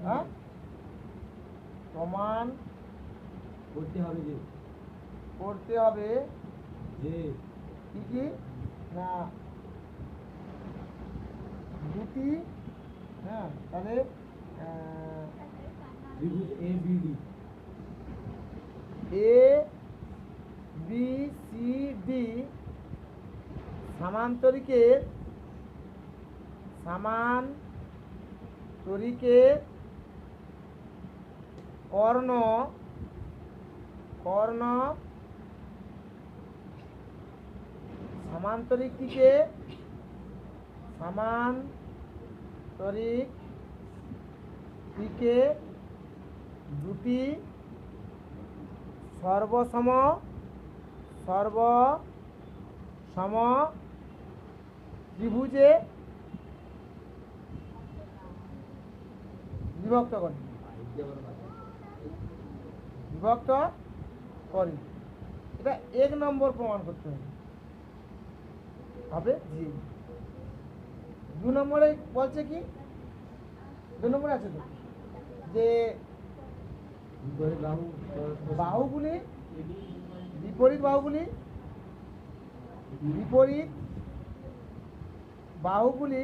হ্যাঁ প্রমাণ করতে হবে যে করতে হবে যে কি কি না দুটি হ্যাঁ তাহলে ত্রিভুজ A B D A B C D সামান্তরিকের কর্ণ সামান্তরিকটিকে দুটি সর্বসম ত্রিভুজে বিভক্ত করি এটা 1 নম্বর প্রমাণ করতে হবে জি 2 নম্বরে বলছে কি 2 নম্বরে আছে তো যে বাহুগুলি বিপরীত বাহুগুলি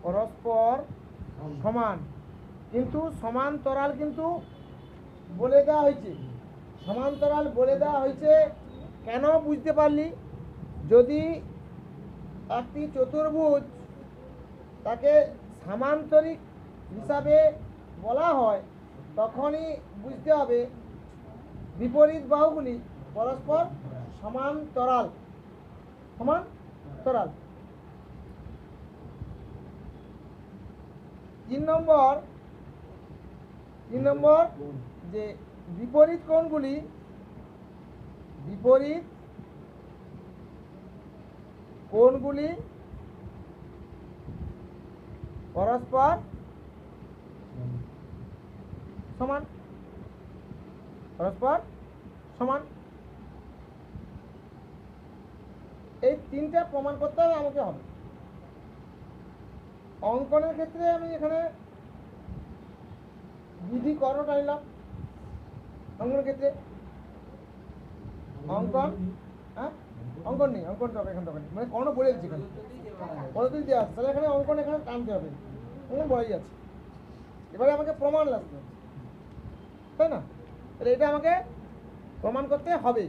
পরস্পর সমান কিন্তু সমান্তরাল কিন্তু বলে দেওয়া হয়েছে কেন বুঝতে পারলি যদি একটি চতুর্ভুজ তাকে সামান্তরিক হিসাবে বলা হয় তখনই বুঝতে হবে বিপরীত বাহুগুলি পরস্পর সমান্তরাল 3 নম্বর যে বিপরীত কোণগুলি পরস্পর সমান এই 3টা প্রমাণ করতে হবে আমাকে হবে অঙ্কনের ক্ষেত্রে আমি এখানে বিধি কর্ণটা নিলাম অঙ্কনের ক্ষেত্রে অঙ্কন নেই এখানে মানে কর্ণ বলে দিচ্ছি এখানে পদ্ধতি দেওয়া আছে তাহলে এখানে অঙ্কন এখানে টানতে হবে বলাই যাচ্ছে এবারে আমাকে প্রমাণ লাগবে তাই না তাহলে এটা আমাকে প্রমাণ করতে হবে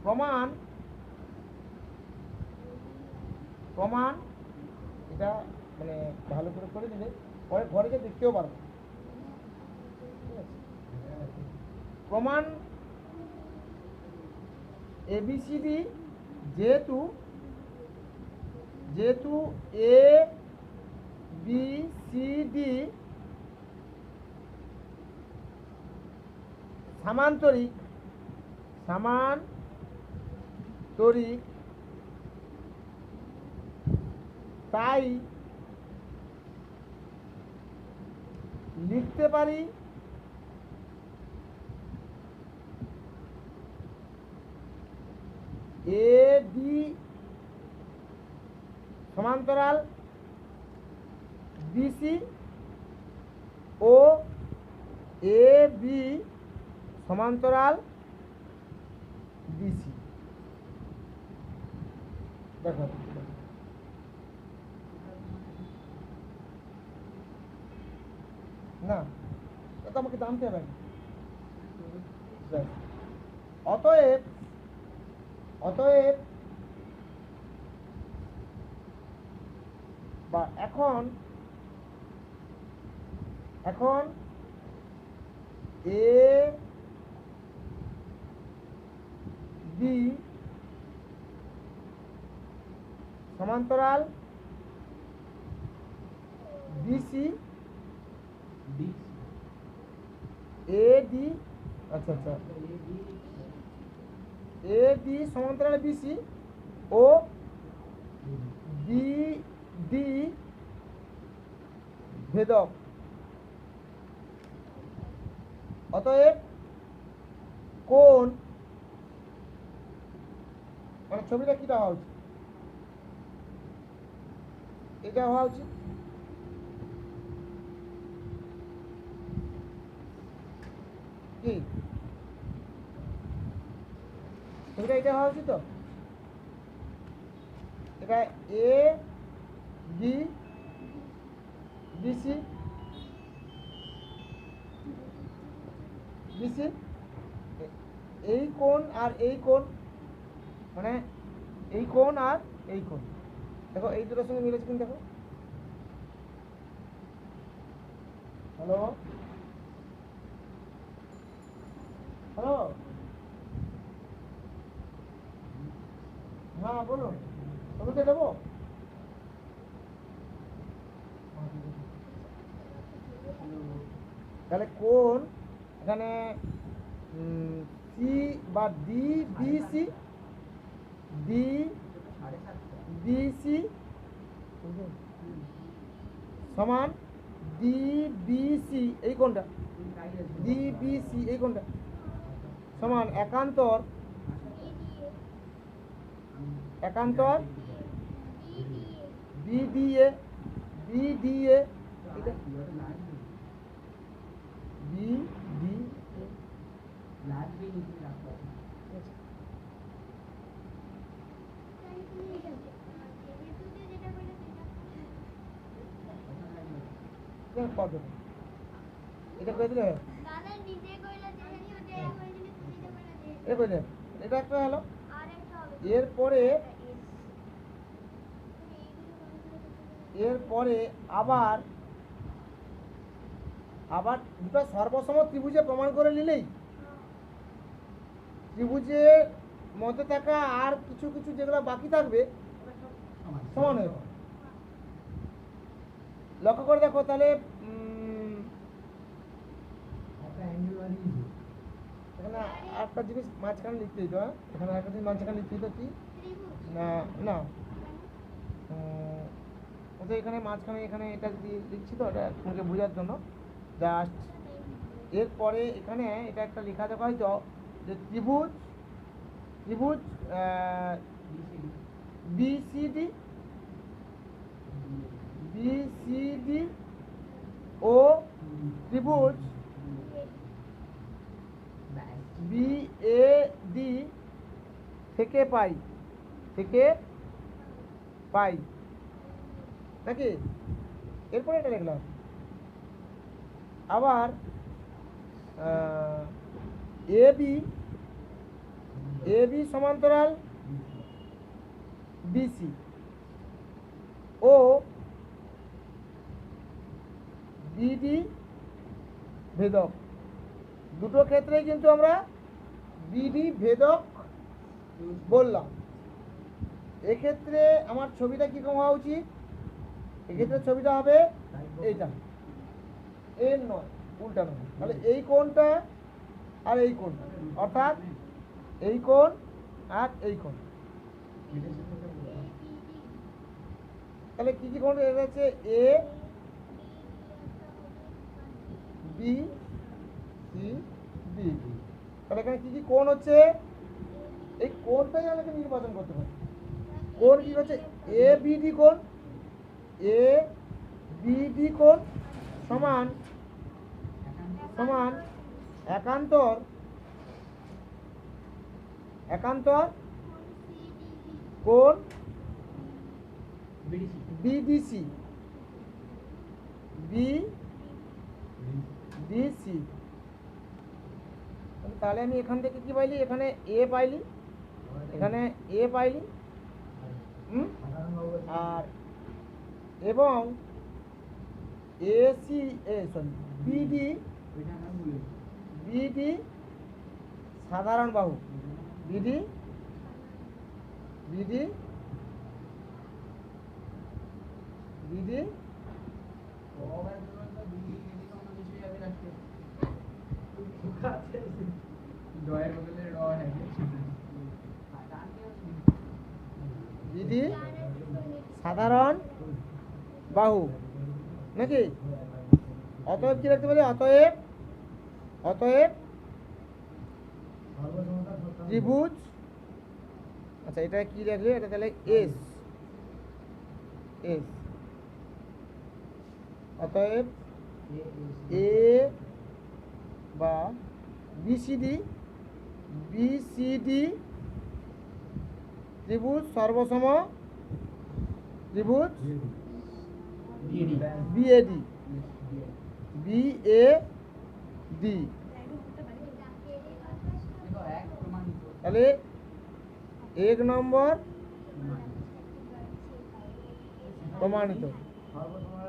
প্রমাণ এটা মানে ভালো করে দিলে পরে ঘরে গিয়ে দেখতেও পারবো প্রমাণ এবিসিডি যেহেতু এ বি সি ডি সামান্তরিক তাই লিখতে পারি এ ডি সমান্তরাল বিসি ও এ বি সমান্তরাল বিসি দেখো না এটা আমাকে জানতে হবে অতএব বা এখন এ বি সমান্তরাল বিসি এ ডি আচ্ছা এ ডি সমান্তরাল বিসি ও বি ডি ভেদক অতএব কোন মানে ছবিটা কিটা হওয়া উচিত, এটা হওয়া উচিত। কি ছবিটা এটা হওয়া উচিত তো, এটা এ বি বিসি বিসি, এই কোণ আর এই কোণ, মানে এই কোণ আর এই কোণ, দেখো এই দুটোর সঙ্গে মিলেছে কিন্তু, দেখো হ্যালো হ্যালো, হ্যাঁ বলুন, ছবিতে দেবো। তাহলে কোন এখানে সি বা ডি বিসি, ডি বিসি সমান ডি বিসি, এই কোনটা ডি বিসি, এই কোনটা সমান একান্তর, একান্তর বিডিএ, বিডিএ এটা বিডি পদ্ধতি, এটা করে দিলে এটা করে দিলে, এটা একটা হলো। এরপরে এরপরে আবার আবার দুটো সর্বসম ত্রিভুজে প্রমাণ করে নিলেই ত্রিভুজের মধ্যে থাকা আর কিছু কিছু যেগুলো বাকি থাকবে সমান হয়ে যাবে। লক্ষ্য করে দেখো তাহলে এখানে একটা জিনিস মাঝখানে লিখতে দিত, হ্যাঁ এখানে একটা জিনিস মাঝখানে লিখতে দিত কি না না ওদের এখানে মাঝখানে এখানে এটা যদি লিখছি তো এটা তোমাকে বোঝার জন্য জাস্ট। এরপরে এখানে এটা একটা লেখা থাকা হয়তো যে ত্রিভুজ ত্রিভুজ বিসিডি বিসিডি ও ত্রিভুজ বিএডি থেকে পাই, থেকে পাই নাকি। এরপরে এটা লিখলাম আবার এবি, এবি সমান্তরাল বিসি ও বিডি ভেদক, দুটো ক্ষেত্রেই কিন্তু আমরা বিডি ভেদক বললাম। এক্ষেত্রে আমার ছবিটা কীরকম হওয়া উচিত, এক্ষেত্রে ছবিটা হবে এইটা, এর নয় উল্টা নয়, তাহলে এই কোণটা আর এই কোণটা, অর্থাৎ এই কোণ আর এই কোণ, তাহলে কি কি কোণ রয়েছে এ বি সি ডি, তাহলে এখানে কি কি কোণ হচ্ছে, এই কোণটাই আমাকে নির্বাচন করতে হবে। কোণ কি হচ্ছে এ বিডি কোণ, এ বিডি কোণ সমান সমান একান্তর, একান্তর কোণ বিডিসি, বিডিসি। তাহলে আমি এখান থেকে কি পাইলি, এখানে এ পাইলি, এখানে এ পাইলি, আর এবং এসি সরি বিডি, বিডি সাধারণ বাহু, বিডি বিডি বিডি বিডি সাধারণ বাহু নাকি। অতএব কি লিখতে পারি, অতএব অতএব সর্বসমতা সত্য ত্রিভুজ, আচ্ছা এটা কি রাখলে, এটা তাহলে এস, এস অতএব এ বা বিসিডি, বিসিডি ত্রিভুজ সর্বসম ত্রিভুজ বিএডি, বিএডি তাহলে 1 নম্বর প্রমাণিত। সর্বসমতা